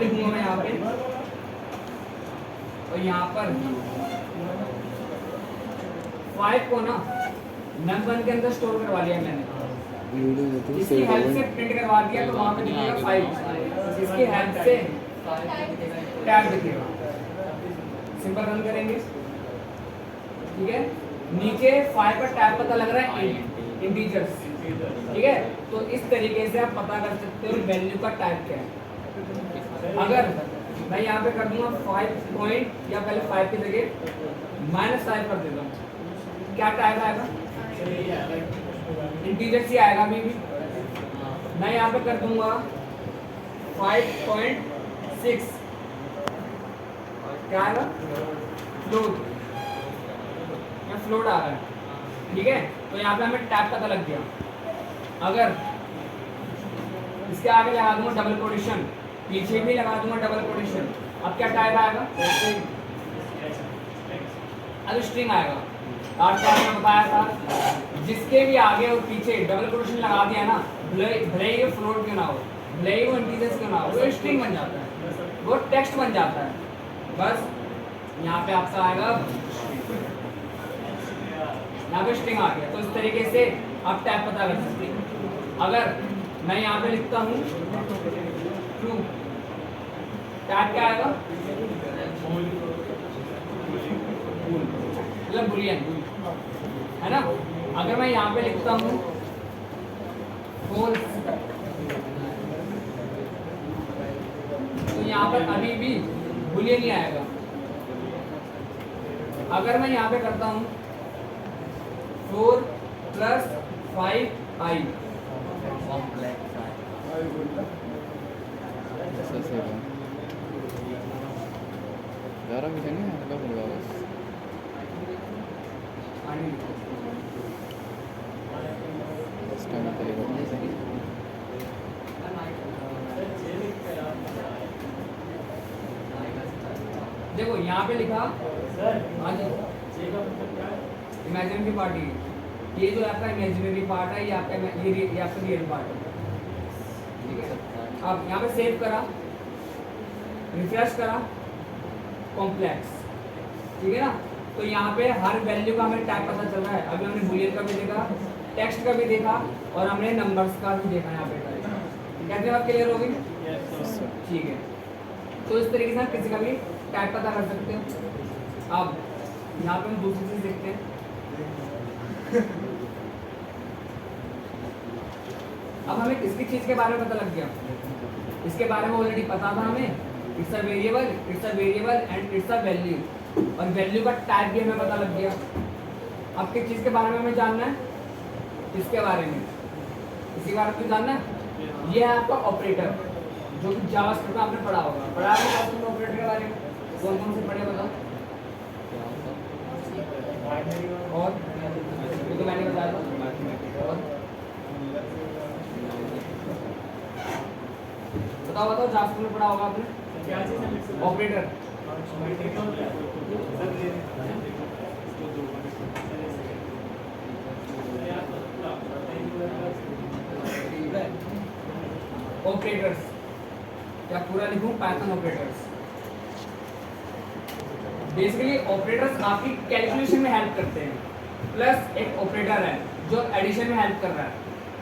लिखूंगा मैं यहाँ पे, और यहाँ पर 5 को ना num1 के अंदर स्टोर करवा लिया मैंने, इसकी हेल्प से प्रिंट करवा दिया, तो वहाँ पे दिखेगा 5, इसकी हेल्प से टैब दिखेगा। सिंपल रन करेंगे, ठीक है। नीचे 5 पर टैब पता लग रहा है इंटीजर्स, ठीक है। तो इस तरीके से आप पता कर सकते हो वैल्यू का टाइप क्या है। अगर मैं यहाँ पे कर दूंगा 5 पॉइंट, या पहले 5 की जगह -5 कर देता हूँ, क्या टाइप आएगा? इंटीजर्स ही आएगा अभी भी। मैं यहाँ पे कर दूंगा 5.6, क्या आएगा? फ्लोट, या फ्लोट आ रहा है, ठीक है। तो यहाँ पे हमें टैब पता लग गया। अगर इसके आगे लगा दूंगा डबल कोटेशन, पीछे भी लगा दूंगा डबल कोटेशन, अब क्या टाइप आएगा? अब स्ट्रिंग आएगा। और क्या मैंने बताया था, जिसके भी आगे और पीछे डबल कोटेशन लगा दिया ना, भले ही फ्लोट क्यों ना हो, भले ही वो इंटीजर्स क्यों ना हो, वो स्ट्रिंग बन जाता है, वो टेक्स्ट बन जाता है। बस यहाँ पे आपका आएगा, यहाँ पे स्ट्रिंग आ गया। तो इस तरीके से आप टैब पता कर सकते हैं। अगर मैं यहाँ पे लिखता हूँ ट्रू, टैब क्या आएगा? मतलब बुलियन, है ना। अगर मैं यहाँ पे लिखता हूँ फॉल्स, तो यहाँ पर अभी भी बुलियन ही आएगा। अगर मैं यहाँ पे करता हूँ 4 + 5i, देखो यहाँ पे लिखा हाँ जी, इमेजिनरी पार्टी, ये जो आपका इमेजिनरी पार्ट है, ये आपका ये आपका रियल पार्ट है, ठीक है। अब यहाँ पे सेव करा, रिफ्रेश करा, कॉम्प्लेक्स, ठीक है ना। तो यहाँ पे हर वैल्यू का हमें टैग पता चल रहा है। अभी हमने बुलियन का भी देखा, टेक्स्ट का भी देखा, और हमने नंबर्स का भी देखा यहाँ पे। कहते हैं बात क्लियर होगी? ठीक है। तो इस तरीके से हम किसी का भी टैग पता कर सकते हैं। अब यहाँ पे हम दूसरी चीज देखते हैं। अब हमें किसकी चीज के बारे में पता लग गया? इसके बारे में ऑलरेडी पता था हमें, it's a variable and it's a value, और वैल्यू का टाइप भी हमें पता लग गया। अब किस चीज के बारे में हमें जानना है? इसके बारे में, इसी बारे में जानना है। ये है आपका ऑपरेटर, जो कि जावास्क्रिप्ट में आपने पढ़ा होगा। पढ़ा है आपने ऑपरेटर के बारे में? कौन कौन से पढ़े बताओ? और तो मैंने बताया था। और बताओ जावास्क्रिप्ट में पढ़ा होगा आपने क्या चीज? ऑपरेटर। ऑपरेटर्स, क्या पूरा लिखूं? Python operators. बेसिकली ऑपरेटर्स आपकी कैलकुलेशन में हेल्प करते हैं। प्लस एक ऑपरेटर है जो एडिशन में हेल्प कर रहा है,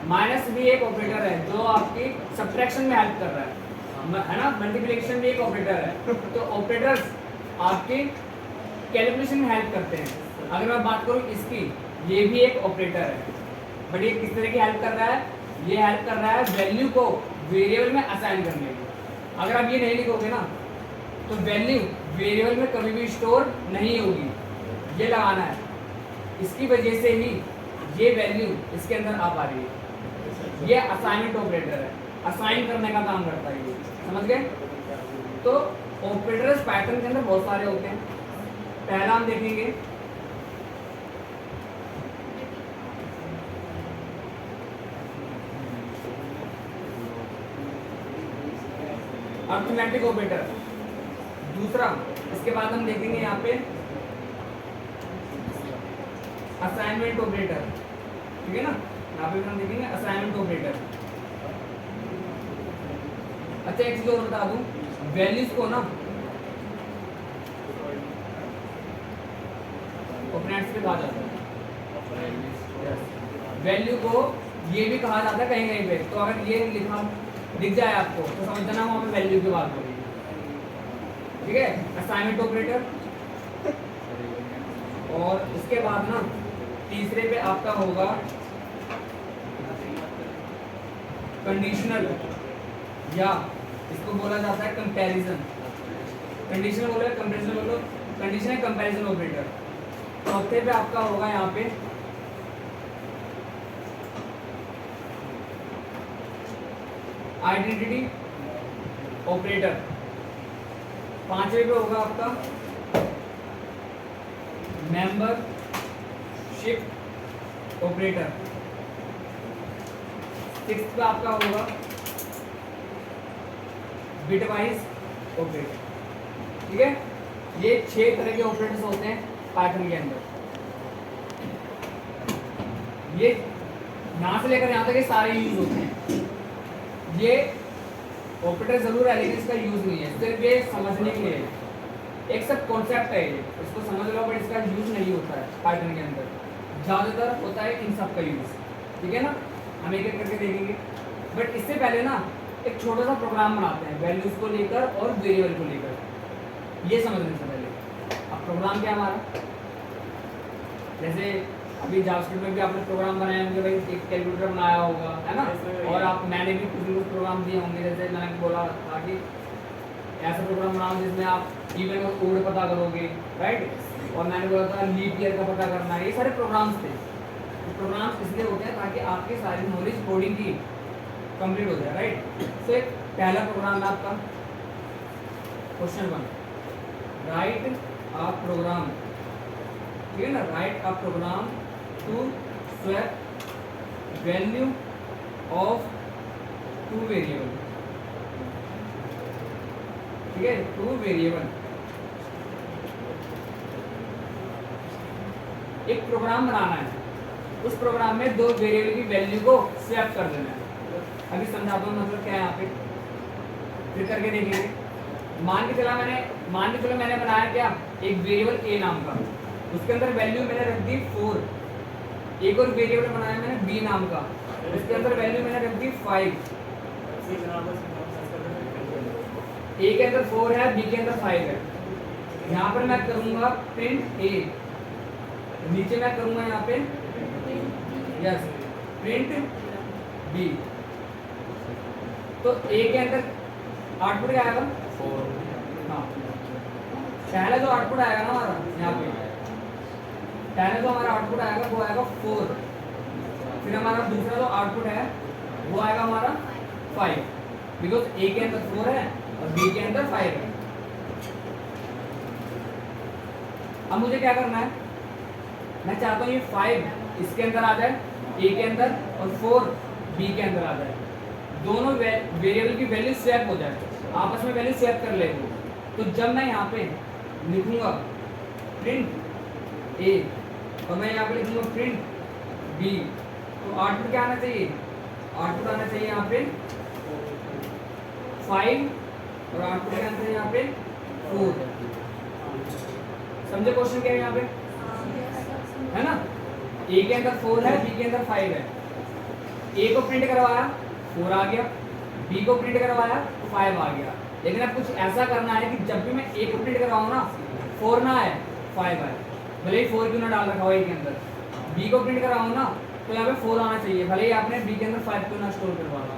माइनस भी एक ऑपरेटर है जो आपकी सब्ट्रैक्शन में हेल्प कर रहा है ना, मल्टीप्लिकेशन भी एक ऑपरेटर है। तो ऑपरेटर्स आपकी कैलकुलेशन में हेल्प करते हैं। अगर मैं बात करूं इसकी, ये भी एक ऑपरेटर है, बट ये किस तरह की हेल्प कर रहा है? ये हेल्प कर रहा है वैल्यू को वेरिएबल में असाइन करने की। अगर आप ये नहीं लिखोगे ना, तो वैल्यू वेरिएबल में कभी भी स्टोर नहीं होगी, ये लगाना है। इसकी वजह से ही ये वैल्यू इसके अंदर आ पा रही है। ये असाइनमेंट ऑपरेटर है, असाइन करने का काम करता है ये, समझ गए? तो ऑपरेटर्स पाइथन के अंदर बहुत सारे होते हैं। पहला हम देखेंगे अर्थमेटिक ऑपरेटर। दूसरा, इसके बाद हम देखेंगे यहाँ पे असाइनमेंट ऑपरेटर, ठीक है ना। यहाँ पे हम देखेंगे असाइनमेंट ऑपरेटर। अच्छा, एक चीज और बता दूं, वैल्यूज को ना ऑपरेंड्स पे कहा जाता है। वैल्यू को ये भी कहा जाता है कहीं कहीं पे, तो अगर ये लिखा दिख जाए आपको तो समझ जाना वहाँ पे वैल्यू की बात हो रही है। ठीक है, असाइनमेंट ऑपरेटर। और उसके बाद ना तीसरे पे आपका होगा कंडीशनल, या इसको बोला जाता है कंपैरिजन। कंडीशनल बोलो, कंपैरिजन बोलो, कंडीशन है कंपैरिजन ऑपरेटर। चौथे पे आपका होगा यहाँ पे आइडेंटिटी ऑपरेटर। पांचवे पे होगा आपका मेंबरशिप ऑपरेटर। सिक्स्थ पे आपका होगा बिटवाइज ऑपरेटर। ठीक है, ये 6 तरह के ऑपरेटर्स होते हैं पाइथन के अंदर। ये यहां से लेकर यहां तक ये सारे यूज होते हैं। ये ऑपरेटर जरूर है लेकिन इसका यूज नहीं है, सिर्फ ये समझने के लिए एक सब कॉन्सेप्ट है, ये इसको समझ लो, बट इसका यूज नहीं होता है पाइथन के अंदर। ज़्यादातर होता है इन सब का यूज। ठीक है ना, हम एक एक करके देखेंगे। बट इससे पहले ना एक छोटा सा प्रोग्राम बनाते हैं वैल्यूज को लेकर और वेरिएबल को लेकर, ये समझने से पहले। अब प्रोग्राम क्या हमारा, जैसे अभी जावास्क्रिप्ट में भी आपने प्रोग्राम बनाया होंगे, भाई एक कैलकुलेटर बनाया होगा, है ना। और आप मैंने भी कुछ प्रोग्राम दिए होंगे, जैसे मैंने बोला था कि ऐसा प्रोग्राम बनाओ जिसमें आप इवन और ओड पता करोगे, राइट। और मैंने बोला था लीप ईयर का पता करना है। ये सारे प्रोग्राम्स थे। तो प्रोग्राम्स इसलिए होते हैं ताकि आपकी सारी नॉलेज कोडिंग की कंप्लीट हो जाए, राइट। तो एक पहला प्रोग्राम है आपका क्वेश्चन 1, राइट अ प्रोग्राम। ठीक है ना, write a program to swap value of 2 variable. ठीक है, 2 वेरिएबल। एक प्रोग्राम बनाना है, उस प्रोग्राम में 2 वेरिएबल की वैल्यू को स्वैप कर देना है। अभी समझाता हूँ मतलब क्या है यहाँ पे, फिर करके देखेंगे। मान के चलो मैंने बनाया क्या, एक वेरिएबल ए नाम का, उसके अंदर वैल्यू मैंने रख दी 4। एक और वेरिएबल बनाया मैंने बी नाम का, उसके अंदर वैल्यू मैंने रख दी 5। ए के अंदर 4 है, बी के अंदर 5 है। यहाँ पर मैं करूंगा प्रिंट ए, नीचे मैं करूंगा यहाँ पे यस प्रिंट बी। तो ए के अंदर आउटपुट क्या आएगा 4। हाँ, पहला जो आउटपुट आएगा ना हमारा यहाँ पे, पहले जो हमारा आउटपुट आएगा वो आएगा 4। फिर हमारा दूसरा जो आउटपुट है वो आएगा हमारा 5, बिकॉज ए के अंदर 4 है और बी के अंदर 5 है। अब मुझे क्या करना है, मैं चाहता हूँ ये 5 इसके अंदर आ जाए, ए के अंदर, और 4 बी के अंदर आ जाए। दोनों वेरिएबल की वैल्यू स्वैप हो जाए, आपस में वैल्यू स्वैप कर ले। तो जब मैं यहाँ पे लिखूंगा प्रिंट ए और मैं यहाँ पे लिखूंगा प्रिंट बी, तो आउटपुट क्या आना चाहिए, आउटपुट आना चाहिए यहाँ पे 5 और आउटपुट क्या आना चाहिए यहाँ पे 4। समझे क्वेश्चन क्या है यहाँ पे, है ना। ए के अंदर 4 है, बी के अंदर 5 है। ए को प्रिंट करवाया 4 आ गया, बी को प्रिंट करवाया 5 आ गया। लेकिन अब कुछ ऐसा करना है कि जब भी मैं ए को प्रिंट करवाऊँ ना 4 ना आए 5 आए, भले ही 4 क्यों ना डाल रखा हो ए के अंदर। बी को प्रिंट करवाऊँ ना तो यहाँ पे 4 आना चाहिए, भले ही आपने बी के अंदर 5 क्यों ना स्टोर करवा रहा।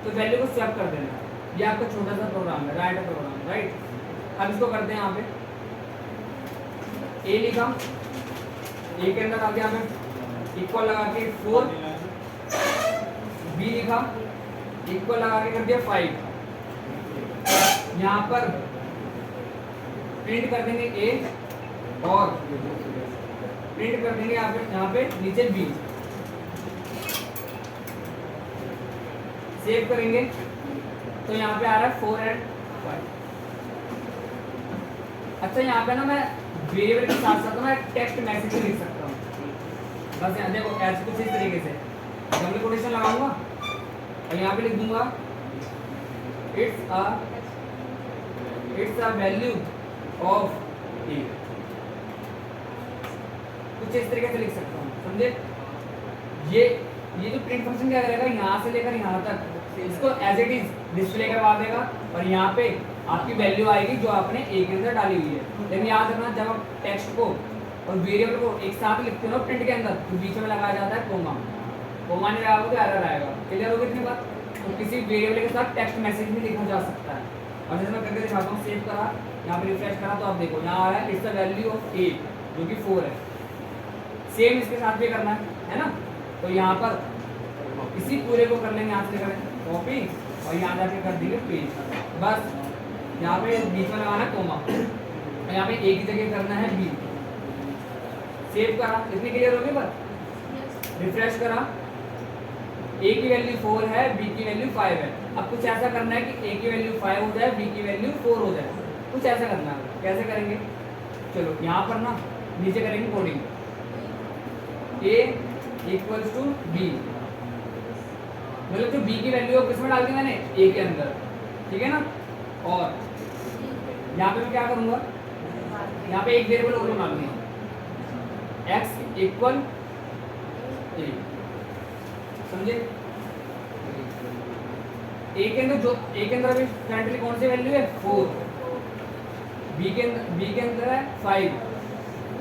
तो वैल्यू को स्वैप कर देना। ये आपका छोटा सा प्रोग्राम है, राइट प्रोग्राम, राइट। अब इसको करते हैं यहाँ पे ए लिखा, ए के अंदर आगे हमें इक्वल लगा के 4, बी लिखा इक्वल लगा के कर दिया 5। यहाँ पर प्रिंट कर देंगे ए और प्रिंट कर देंगे यहाँ पे नीचे बी। सेव करेंगे तो यहाँ पे आ रहा है 4 एंड 5। अच्छा, यहाँ पे ना मैं वेरिएबल के साथ साथ मैं टेक्स्ट मैसेज भी लिख सकता हूँ। बस यहाँ देखो ऐसे कुछ इस तरीके से डबल कोटेशन लगाऊंगा और यहाँ पे लिख दूंगा it's a it's a value of A. कुछ इस तरीके से लिख सकता हूँ, समझे? ये जो प्रिंट फंक्शन क्या करेगा, यहाँ से लेकर यहाँ तक इसको एज इट इज डिस्प्ले करवा देगा और यहाँ पे आपकी वैल्यू आएगी जो आपने ए के अंदर डाली हुई है। लेकिन याद रखना, जब आप टेक्स्ट को और वेरिएबल को एक साथ लिखते हो प्रिंट के अंदर, तो बीच में लगाया जाता है कोमा। कोमा नहीं लगाओगे तो एरर आएगा। क्लियर होगी इतनी बात? तो किसी वेरिएबल के साथ टेक्स्ट मैसेज भी लिखा जा सकता है। और जैसे मैं करके दिखाता हूँ, सेव करा, यहाँ पे रिफ्रेश करा, तो आप देखो यहाँ आ रहा है इट्स द वैल्यू ऑफ ए, जो कि 4 है। सेम इसके साथ भी करना है ना? तो यहाँ पर इसी पूरे को कर लेंगे, यहाँ से करें कॉपी और यहाँ जाके कर देंगे पेज। बस यहाँ पे बीच में लगाना है कोमा, और यहाँ पे ए की जगह करना है बी। सेव करा, इतनी क्लियर होगी बात? रिफ्रेश करा, ए की वैल्यू 4 है, बी की वैल्यू 5 है। अब कुछ ऐसा करना है कि ए की वैल्यू 5 हो जाए, बी की वैल्यू 4 हो जाए। कुछ ऐसा करना है। कैसे करेंगे? चलो यहाँ पर ना नीचे करेंगे coding, a equals to b, मतलब जो बी की वैल्यू है किसमें डाल दी मैंने, ए के अंदर, ठीक है ना? और यहाँ पे मैं क्या करूँगा, यहाँ पे एक वेरिएबल और बना लूँगा, x इक्वल ए। समझे? ए के अंदर अभी करंटली कौन सी वैल्यू है, 4। बी के अंदर है 5।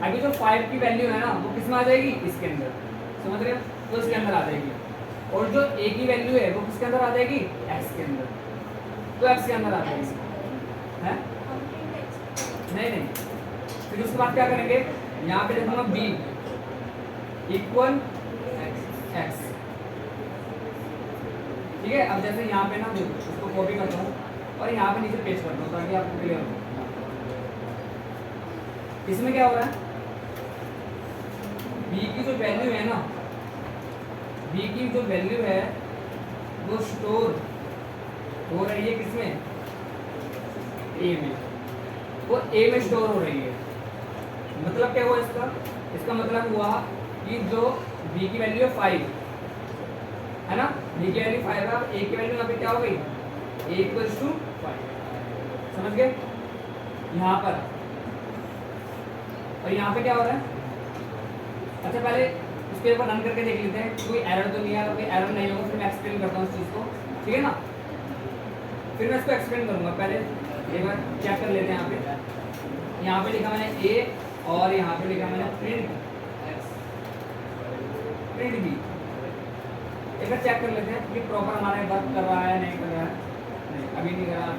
अभी जो 5 की वैल्यू है ना, वो किस में आ जाएगी, इसके अंदर। समझ रहे हो? तो इसके अंदर आ जाएगी। और जो ए की वैल्यू है वो किसके अंदर आ जाएगी, एक्स के अंदर। तो एक्स के अंदर आ जाएगी, है? नहीं। फिर उसके बाद क्या करेंगे, यहाँ पे लिखूंगा बी इक्वल एक्स। ठीक है? अब जैसे यहाँ पे ना देखो, उसको कॉपी करता हूँ और यहाँ पे नीचे पेस्ट करता हूँ ताकि आपको क्लियर हो। इसमें क्या हो रहा है, बी की जो वैल्यू है ना, बी की जो वैल्यू है वो स्टोर हो रही है किसमें, ए में। वो ए में स्टोर हो रही है। मतलब क्या हुआ इसका? इसका मतलब हुआ कि जो बी की वैल्यू है 5 है ना, बी की वैल्यू 5 है, ए की वैल्यू यहाँ पे क्या हो गई, ए इक्वल्स टू 5। समझ गए? यहाँ पर और यहाँ पे क्या हो रहा है। अच्छा, पहले इसके ऊपर रन करके देख लेते हैं, कोई एरर तो नहीं है। कोई एरर नहीं होगा फिर मैं एक्सप्लेन करता हूँ इस चीज़ को, ठीक है ना? फिर मैं इसको एक्सप्लेन करूँगा। पहले एक बार चेक कर लेते हैं। यहाँ पे लिखा मैंने ए और यहाँ पे लिखा मैंने प्रिंट बी। एक बार चेक कर लेते हैं कि प्रॉपर हमारा वर्क कर रहा है नहीं कर रहा है। नहीं, अभी नहीं कर रहा है।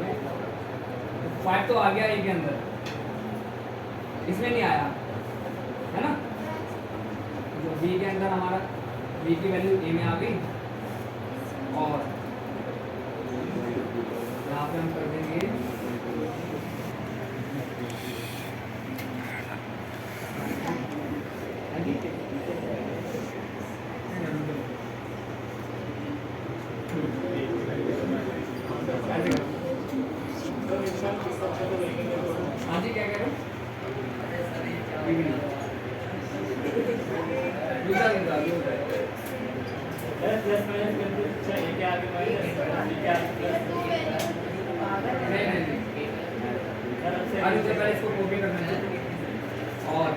5 तो आ गया ए के अंदर, इसमें नहीं आया है ना। जो बी के अंदर हमारा बी की वैल्यू ए में आ गई और यहाँ पे हम कर देंगे हाँ जी, क्या कह रहे हो? अरे तो पहले इसको कॉपी करना है और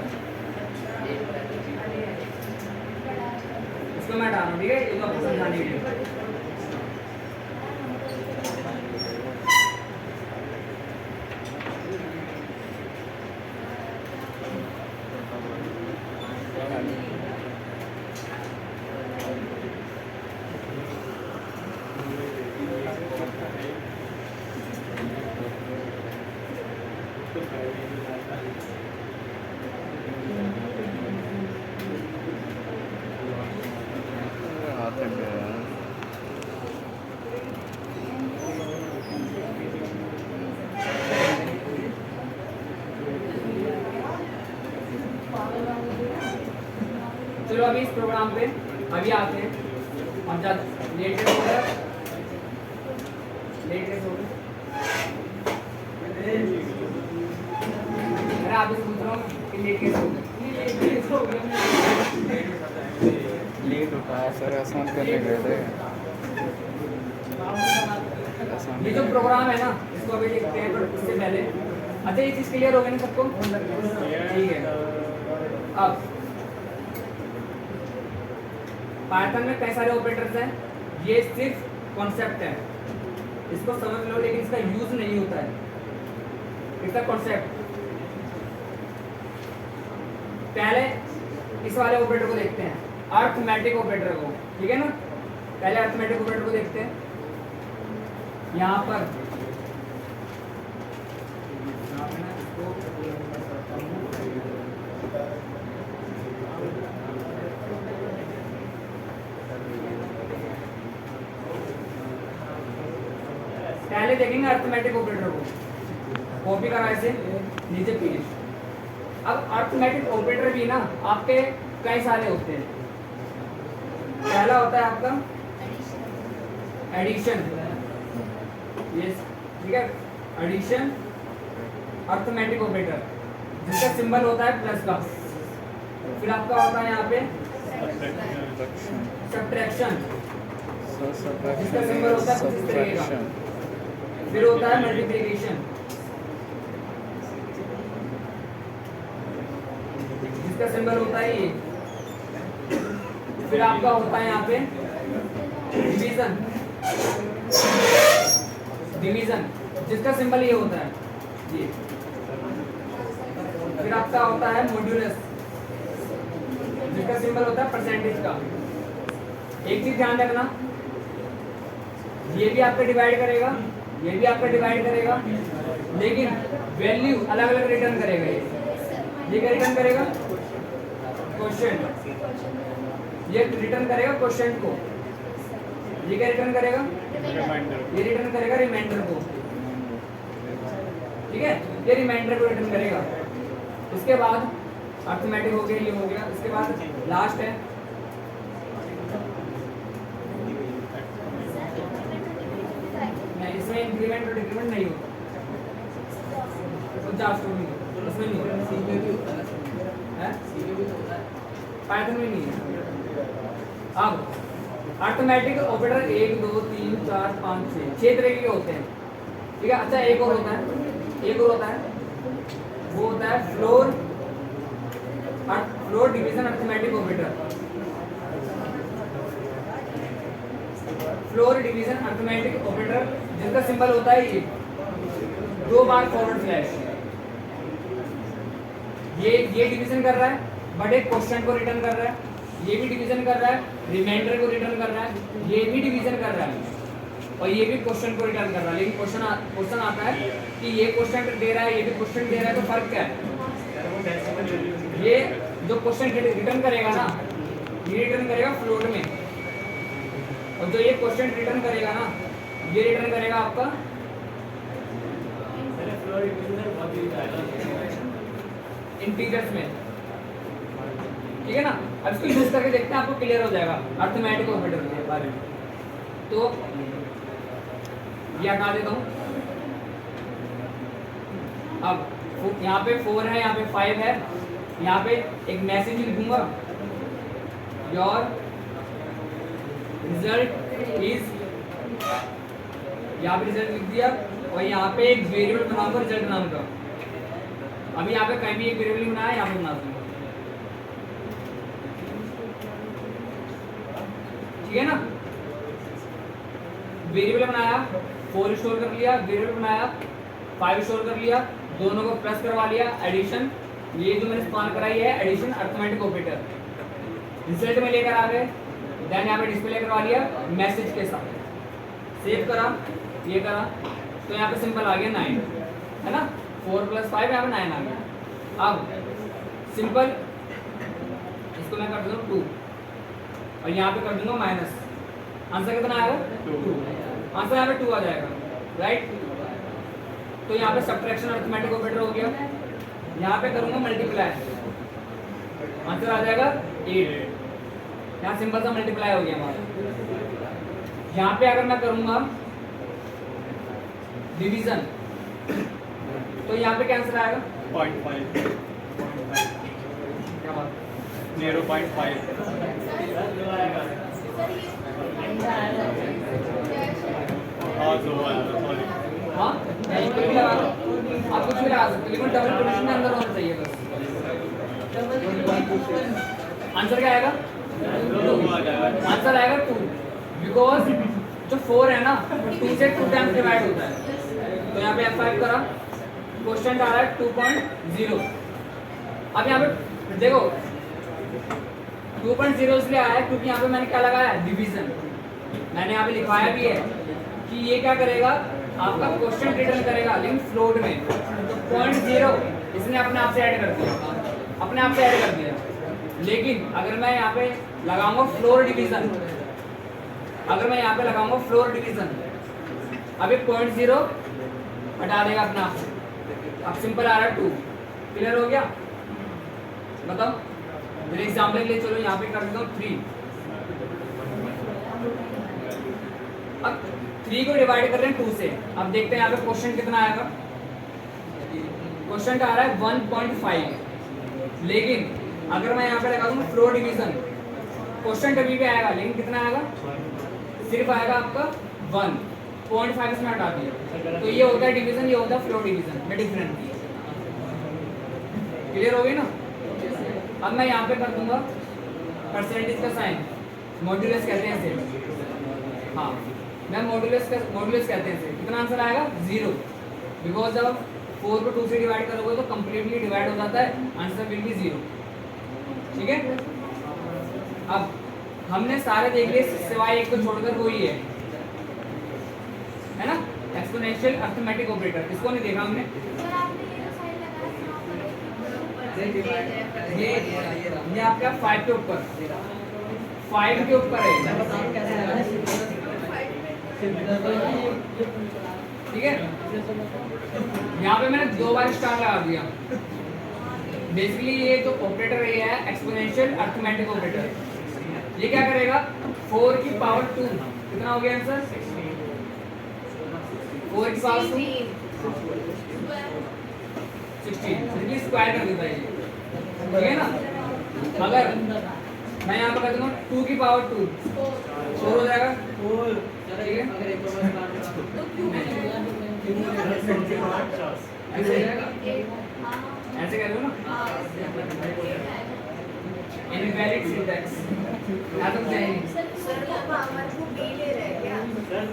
इसको मैं डालूँ, ठीक है? ये तो आपको समझाने के लिए। चलो अभी इस प्रोग्राम पे अभी आते हैं। हम जब लेटेस्ट हो गया, अरे आप इस पूछ रहा हूँ कि लेटेस्ट हो गया, लेट होता है सर, आसान करने गए थे। ये जो प्रोग्राम है ना, इसको अभी देखते हैं। पर उससे पहले अच्छा ये चीज क्लियर हो गई ना सबको? ठीक है। अब पाइथन में कई सारे ऑपरेटर्स हैं, ये सिर्फ कॉन्सेप्ट है, इसको समझ लो, लेकिन इसका यूज नहीं होता है, इसका कॉन्सेप्ट। पहले इस वाले ऑपरेटर को देखते हैं, अर्थमेटिक ऑपरेटर को, ठीक है ना। पहले अर्थमेटिक ऑपरेटर को देखते हैं। यहाँ पर पहले देखेंगे अर्थमेटिक ऑपरेटर को, कॉपी करा ऐसे नीचे पेज। अब अर्थमेटिक ऑपरेटर भी ना आपके कई सारे होते हैं। पहला होता है आपका एडिशन, ये ठीक है, एडिशन अर्थमेटिक ऑपरेटर, जिसका सिंबल होता है प्लस का। फिर आपका होता है यहाँ पे सब्ट्रैक्शन, जिसका सिंबल होता है कुछ इस तरीके का। फिर होता है मल्टीप्लिकेशन, जिसका सिंबल होता है ये। फिर आपका होता है यहाँ पे डिवीजन, डिवीजन जिसका सिंबल ये होता है ये। फिर आपका होता है मॉड्यूलस, जिसका सिंबल होता है परसेंटेज का। एक चीज ध्यान रखना, ये भी आपका डिवाइड करेगा, ये भी आपका डिवाइड करेगा, लेकिन वैल्यू अलग अलग रिटर्न करेगा। ये क्या रिटर्न करेगा? क्वेश्चन। ये रिटर्न करेगा क्वेश्चन को। ये क्या रिटर्न करेगा? ये रिटर्न करेगा रिमाइंडर को, ठीक है, ये रिमाइंडर को रिटर्न करेगा। उसके बाद अर्थमेटिक हो गया, ये हो गया। उसके बाद लास्ट है इसमें इंक्रीमेंट और डिक्रीमेंट नहीं होता, उसमें नहीं होता, पाइथन में नहीं है। अब अर्थमेटिक ऑपरेटर 1 2 3 4 5 6 तरह के होते हैं, ठीक है। अच्छा एक और होता है, एक और होता है, वो होता है floor, floor division arithmetic operator. Floor division arithmetic operator, जिसका सिंबल होता है ये 2 बार फॉरवर्ड स्लैश। ये डिवीजन कर रहा है बट एक क्वेश्चन को रिटर्न कर रहा है, ये भी डिवीजन कर रहा है, रिमाइंडर को रिटर्न कर रहा है, ये भी डिवीजन कर रहा है, और ये भी क्वेश्चन को रिटर्न कर रहा है। लेकिन क्वेश्चन आता है कि ये क्वेश्चन दे रहा है, ये भी क्वेश्चन दे रहा है, तो फर्क क्या है? ये जो क्वेश्चन रिटर्न करेगा ना, ये रिटर्न करेगा फ्लोट में, और जो ये क्वेश्चन रिटर्न करेगा ना, ये रिटर्न करेगा आपका इंटीजर्स में, ठीक है ना। अब इसको यूज करके देखते हैं, आपको क्लियर हो जाएगा अर्थमेटिक ऑपरेटर के बारे में। तो ये हटा देता हूँ। अब यहाँ पे 4 है, यहाँ पे 5 है, यहाँ पे एक मैसेज लिखूंगा, योर रिजल्ट इज, यहाँ पे रिजल्ट लिख दिया, और यहाँ पे एक वेरिएबल बनाऊंगा रिजल्ट नाम का। अभी यहाँ पे कहीं भी एक वेरिएबल बनाया, यहाँ पे बना दूंगा, ठीक है ना। वेरिएबल बनाया, 4 स्टोर कर लिया, वेरिएबल बनाया 5 स्टोर कर लिया, दोनों को प्लस करवा लिया, एडिशन। ये जो मैंने स्पॉन कराई है एडिशन अर्थमेटिक ऑपरेटर, रिजल्ट में लेकर आ गए। देन यहाँ पे डिस्प्ले करवा लिया मैसेज के साथ, सेव करा, ये करा, तो यहाँ पे सिंपल आ गया 9, है ना। 4 + 5 यहाँ पे 9 आ गया। अब सिंपल इसको मैं कर दूंगा 2, और यहाँ पे कर दूंगा माइनस। आंसर कितना आएगा? 2। आंसर यहाँ पे 2 आ जाएगा, राइट। तो यहाँ पे सब्ट्रैक्शन अर्थमेटिक ऑपरेटर हो गया। यहाँ पे करूंगा मल्टीप्लाई, आंसर आ जाएगा 8। यहाँ सिंपल सा मल्टीप्लाई हो गया हमारा। यहाँ पे अगर मैं करूंगा डिवीजन, तो यहाँ पे क्या आंसर आएगा? 0.5। क्या बात? 0.5। हाँ, 2 सॉरी। हाँ, कुछ भी लगा लो, आप कुछ भी हटा सकते हो, लेकिन डबल पोजीशन में अंदर होना चाहिए बस। आंसर क्या आएगा? 2। आंसर आएगा 2, बिकॉज जो 4 है ना 2 से 2 टाइम्स डिवाइड होता है। तो यहाँ पे F5 करा, क्वेश्चन आ रहा है 2.0। अब यहाँ पे देखो 2.0 इसलिए आया है क्योंकि यहाँ पे मैंने क्या लगाया है? डिवीजन। मैंने यहाँ पे लिखवाया भी है कि ये क्या करेगा, आपका क्वेश्चन रिटर्न करेगा लेकिन फ्लोट में। तो 0.0 इसने अपने आप से ऐड कर दिया, अपने आप से ऐड कर दिया। लेकिन अगर मैं यहाँ पे लगाऊंगा फ्लोर डिवीजन, अगर मैं यहाँ पे लगाऊंगा फ्लोर डिवीजन, अब ये 0.0 हटा देगा अपने आप से। अब सिंपल आ रहा है 2। क्लियर हो गया? बताओ मेरे एग्जाम्पल के लिए। चलो यहाँ पे कर देता हूँ 3। अब 3 को डिवाइड कर रहे हैं 2 से। अब देखते हैं यहाँ पे क्वेश्चन कितना आएगा। क्वेश्चन का आ रहा है 1.5, लेकिन अगर मैं यहाँ पे लगा दूँ फ्लोर डिवीजन, क्वेश्चन कभी भी आएगा लेकिन कितना आएगा? सिर्फ आएगा आपका 1.5 इसमें हटा दिया। तो ये होता है डिवीजन, ये होता है फ्लोर डिवीजन में डिफरेंट। क्लियर हो गई ना? अब मैं यहाँ पे कर दूंगा परसेंटेज का साइन, मॉड्यूलस कहते हैं इसे। हाँ, मैं मॉड्यूलस कहते हैं इसे। कितना आंसर आएगा? 0, बिकॉज जब 4 को 2 से डिवाइड करोगे तो कंप्लीटली डिवाइड हो जाता है, आंसर विल बी 0। ठीक है? अब हमने सारे देख लिए सिवाय एक को छोड़कर, वो ही है ना, एक्सपोनेंशियल अरिथमेटिक ऑपरेटर। इसको नहीं देखा हमने। ये आपका 5 के ऊपर, 5 के ऊपर है। ठीक है? यहाँ पे मैंने 2 बार स्टार लगा दिया। बेसिकली ये जो ऑपरेटर है, ये है एक्सपोनेंशियल अरिथमेटिक ऑपरेटर। ये क्या करेगा? 4 की पावर 2 कितना हो गया आंसर? 4 की पावर 2 16 स्क्वायर कर देता है ये। ठीक है ना? अगर मैं यहाँ पर कर दूंगा 2 की पावर 2, 4 हो जाएगा। ठीक है? ऐसे कर दो ना, इनवैलिड सिंटैक्स।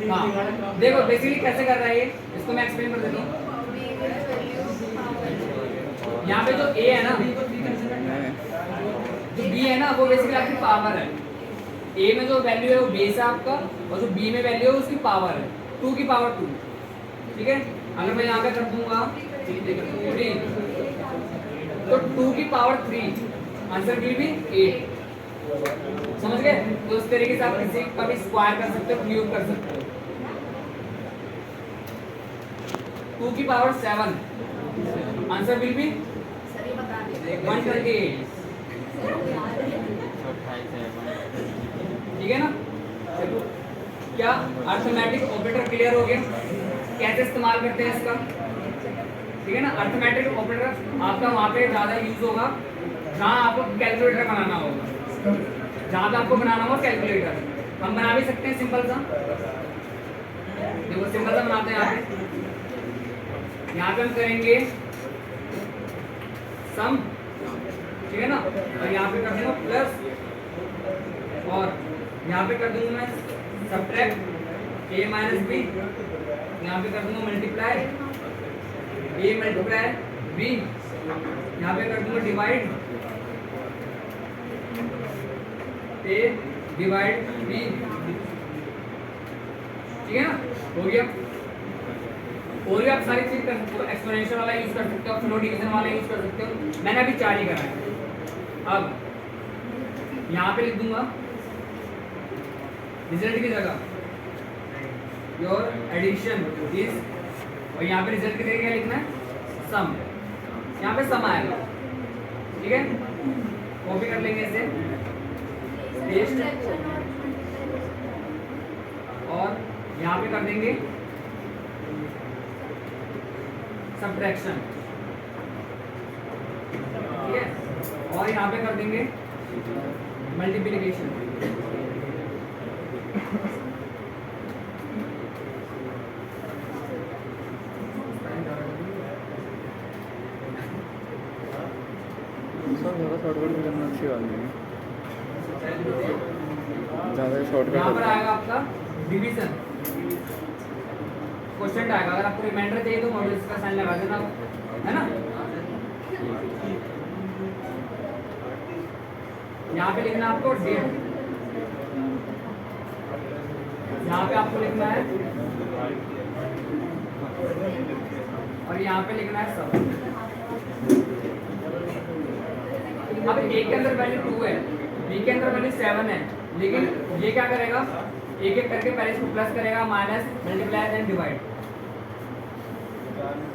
हाँ, देखो बेसिकली कैसे कर रहा है ये, इसको मैं एक्सप्लेन कर देता हूँ। यहाँ पे जो A है ना, जो B है ना, वो बेसिकली आपकी पावर है। A में जो वैल्यू है वो बेस है आपका, और जो B में वैल्यू है उसकी पावर है 2 की पावर 2। ठीक है? अगर मैं यहाँ पे कर दूंगा 3, तो 2 की पावर 3 आंसर विल बी 8। समझ गए? तो इस तरीके से आप किसी का भी स्क्वायर कर सकते हो, क्यूब कर सकते हो। 2 की पावर 7 आंसर विल बी 128। ठीक है ना? क्या अरिथमेटिक ऑपरेटर क्लियर हो गया? कैसे इस्तेमाल करते हैं इसका? ठीक है ना? अरिथमेटिक ऑपरेटर आपका वहाँ पे ज़्यादा यूज होगा जहाँ आपको कैलकुलेटर बनाना होगा, जहाँ पे आपको बनाना होगा कैलकुलेटर। हम बना भी सकते हैं सिंपल सा। देखो सिंपल सा बनाते हैं यहाँ पे हम करेंगे सम। ठीक है ना? और यहाँ पे कर दूंगा प्लस, और यहाँ पे कर दूंगा मैं सब्ट्रैक्ट a माइनस बी। यहाँ पे कर दूंगा मल्टीप्लाई a मल्टीप्लाई b। यहाँ पे कर दूंगा डिवाइड a डिवाइड b। ठीक है ना? हो गया। और भी आप सारी चीज कर सकते हो, एक्सपोनेंशियल वाला यूज कर सकते हो, फ्लो डिवीजन वाला यूज कर सकते हो। मैंने अभी 4 ही करा है। अब यहाँ पे लिख दूंगा रिजल्ट की जगह योर एडिशन इज, और यहाँ पे रिजल्ट की जगह क्या लिखना है? सम। यहाँ पे सम आएगा। ठीक है? कॉपी कर लेंगे इसे, पेस्ट, और यहाँ पे कर देंगे सब्ट्रैक्शन। ठीक है? और यहाँ पे कर देंगे मल्टीप्लिकेशन। थोड़ा शॉर्टकट भी करना अच्छी बात नहीं है, ज़्यादा शॉर्टकट यहाँ पर होता है। आएगा आपका डिवीजन क्वेश्चन आएगा। अगर आपको रिमाइंडर चाहिए तो मॉड्यूल्स का साइन लगा देना, है ना। यहाँ पे लिखना आपको डेट, यहाँ पे आपको लिखना है, और यहाँ पे लिखना है सब। अब ए के अंदर वैल्यू 2 है, बी के अंदर वैल्यू 7 है, लेकिन ये क्या करेगा, एक एक करके पहले इसको प्लस करेगा, माइनस, मल्टीप्लाई एंड डिवाइड।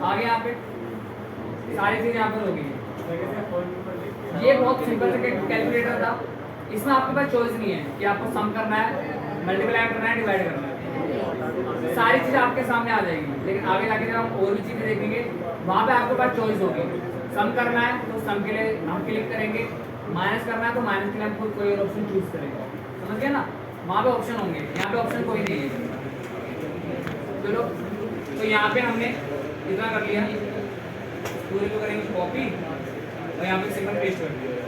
आगे यहाँ पे सारी चीजें यहाँ पर होगी। ये बहुत सिंपल सा कैलकुलेटर था, इसमें आपके पास चॉइस नहीं है कि आपको सम करना है, मल्टीप्लाई करना है, डिवाइड करना है। सारी चीजें आपके सामने आ जाएगी, लेकिन आगे जाके जब हम और भी चीजें देखेंगे वहाँ पे आपके पास चॉइस होगी। सम करना है तो सम के लिए हम क्लिक करेंगे, माइनस करना है तो माइनस के लिए हम खुद कोई और ऑप्शन चूज करेंगे, समझ गए ना। वहाँ पे ऑप्शन होंगे, यहाँ पे ऑप्शन कोई नहीं है। चलो, तो यहाँ पे हमने इतना कर लिया, पूरे को करेंगे कॉपी और यहाँ पे सिंपल पेस्ट कर दिया।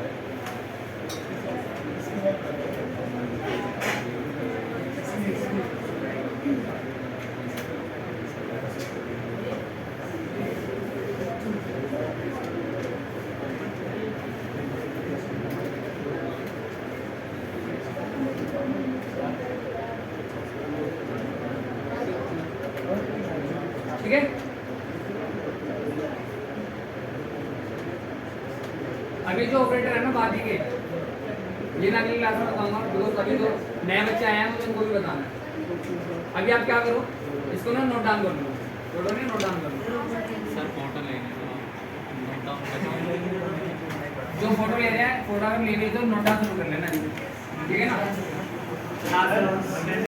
ठीक है, अभी जो ऑपरेटर है ना बाकी के, ये मैं अगली क्लास में बताऊंगा, बिकॉज अभी जो नए बच्चे आए हैं मुझे उनको भी बताना है। अभी आप क्या करो, इसको ना नोट डाउन कर लो, फोटो नहीं, नोट डाउन कर लो। सर फोटो लेने नोट डाउन करना। जो फोटो ले रहे हैं, फोटो अगर ले रहे हो तो नोट डाउन शुरू कर लेना, ठीक है ना।